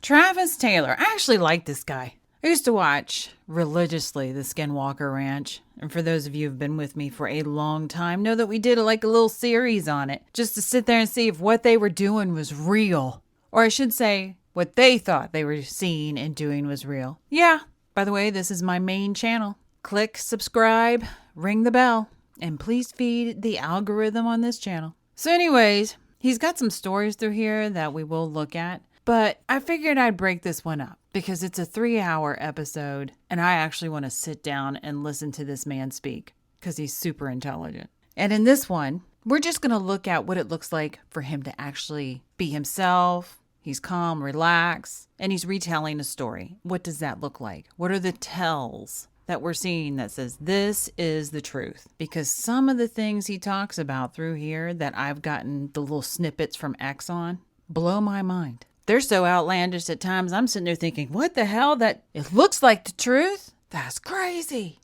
Travis Taylor. I actually like this guy. I used to watch religiously the Skinwalker Ranch. And for those of you who've been with me for a long time, know that we did a little series on it just to sit there and see if what they were doing was real. Or I should say, what they thought they were seeing and doing was real. Yeah, by the way, this is my main channel. Click subscribe, ring the bell, and please feed the algorithm on this channel. So anyways, he's got some stories through here that we will look at. But I figured I'd break this one up because it's a 3-hour episode and I actually want to sit down and listen to this man speak because he's super intelligent. And in this one, we're just going to look at what it looks like for him to actually be himself. He's calm, relaxed, and he's retelling a story. What does that look like? What are the tells that we're seeing that says this is the truth? Because some of the things he talks about through here that I've gotten the little snippets from X on blow my mind. They're so outlandish at times, I'm sitting there thinking, what the hell? That it looks like the truth? That's crazy.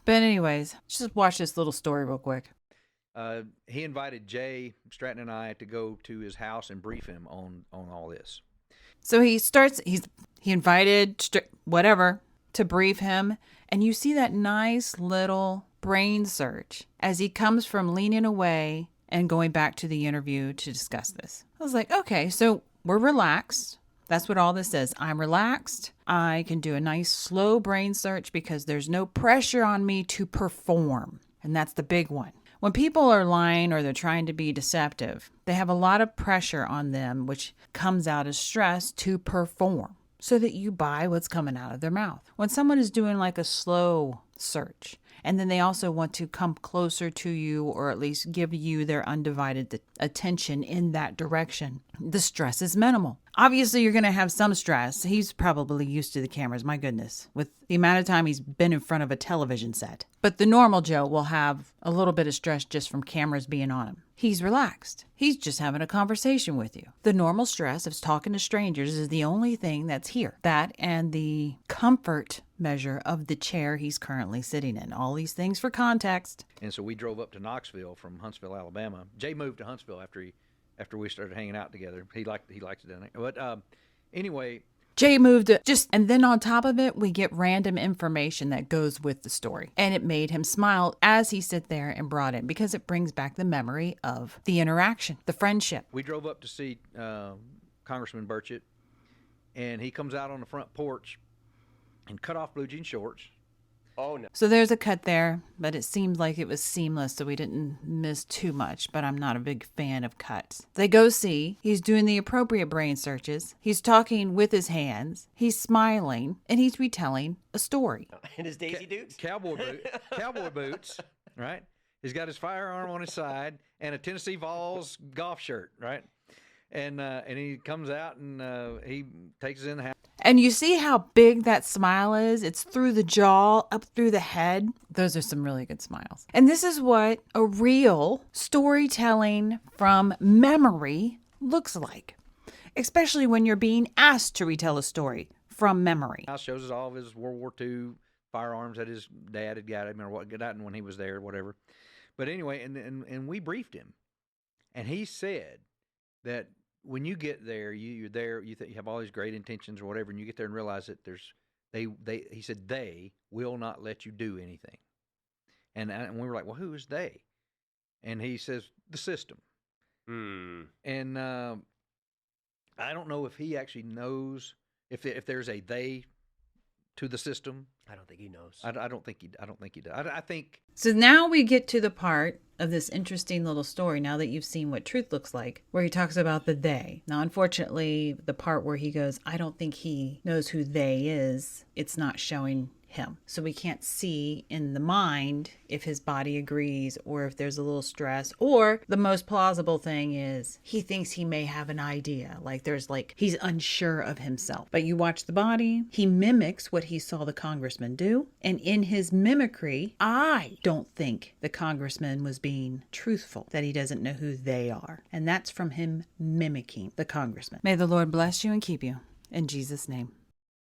But anyways, just watch this little story real quick. He invited Jay Stratton and I to go to his house and brief him on all this. So he invited whatever to brief him. And you see that nice little brain search as he comes from leaning away and going back to the interview to discuss this. I was like, okay, so we're relaxed. That's what all this is. I'm relaxed. I can do a nice slow brain search because there's no pressure on me to perform. And that's the big one. When people are lying or they're trying to be deceptive, they have a lot of pressure on them, which comes out as stress to perform so that you buy what's coming out of their mouth. When someone is doing like a slow search, and then they also want to come closer to you or at least give you their undivided attention in that direction, the stress is minimal. Obviously, you're going to have some stress. He's probably used to the cameras, my goodness, with the amount of time he's been in front of a television set. But the normal Joe will have a little bit of stress just from cameras being on him. He's relaxed. He's just having a conversation with you. The normal stress of talking to strangers is the only thing that's here. That and the comfort measure of the chair he's currently sitting in. All these things for context. And so we drove up to Knoxville from Huntsville, Alabama. Jay moved to Huntsville after we started hanging out together. He liked it down there. But anyway, Jay moved and then on top of it, we get random information that goes with the story. And it made him smile as he sat there and brought it because it brings back the memory of the interaction, the friendship. We drove up to see Congressman Burchett, and he comes out on the front porch in cut-off blue jean shorts. Oh, no. So there's a cut there, but it seemed like it was seamless, so we didn't miss too much, but I'm not a big fan of cuts. They go see. He's doing the appropriate brain searches. He's talking with his hands. He's smiling, and he's retelling a story. And his Daisy Dukes? Cowboy boots, right? He's got his firearm on his side and a Tennessee Vols golf shirt, right? And he comes out and he takes us in the house. And you see how big that smile is? It's through the jaw, up through the head. Those are some really good smiles. And this is what a real storytelling from memory looks like, especially when you're being asked to retell a story from memory. House shows us all of his World War II firearms that his dad had got him or what got when he was there or whatever. But anyway, and we briefed him, and he said that when you get there, you're there, you have all these great intentions or whatever, and you get there and realize that he said they will not let you do anything. And we were like, well, who is they? And he says, the system. And I don't know if he actually knows if there's a they to the system. I don't think he knows. I don't think he does. I think. So now we get to the part of this interesting little story, now that you've seen what truth looks like, where he talks about the they. Now, unfortunately, the part where he goes, I don't think he knows who they is, it's not showing him. So we can't see in the mind if his body agrees or if there's a little stress, or the most plausible thing is he thinks he may have an idea, he's unsure of himself. But you watch the body, he mimics what he saw the congressman do, and in his mimicry, I don't think the congressman was being truthful, that he doesn't know who they are. And that's from him mimicking the congressman. May the Lord bless you and keep you. In Jesus' name.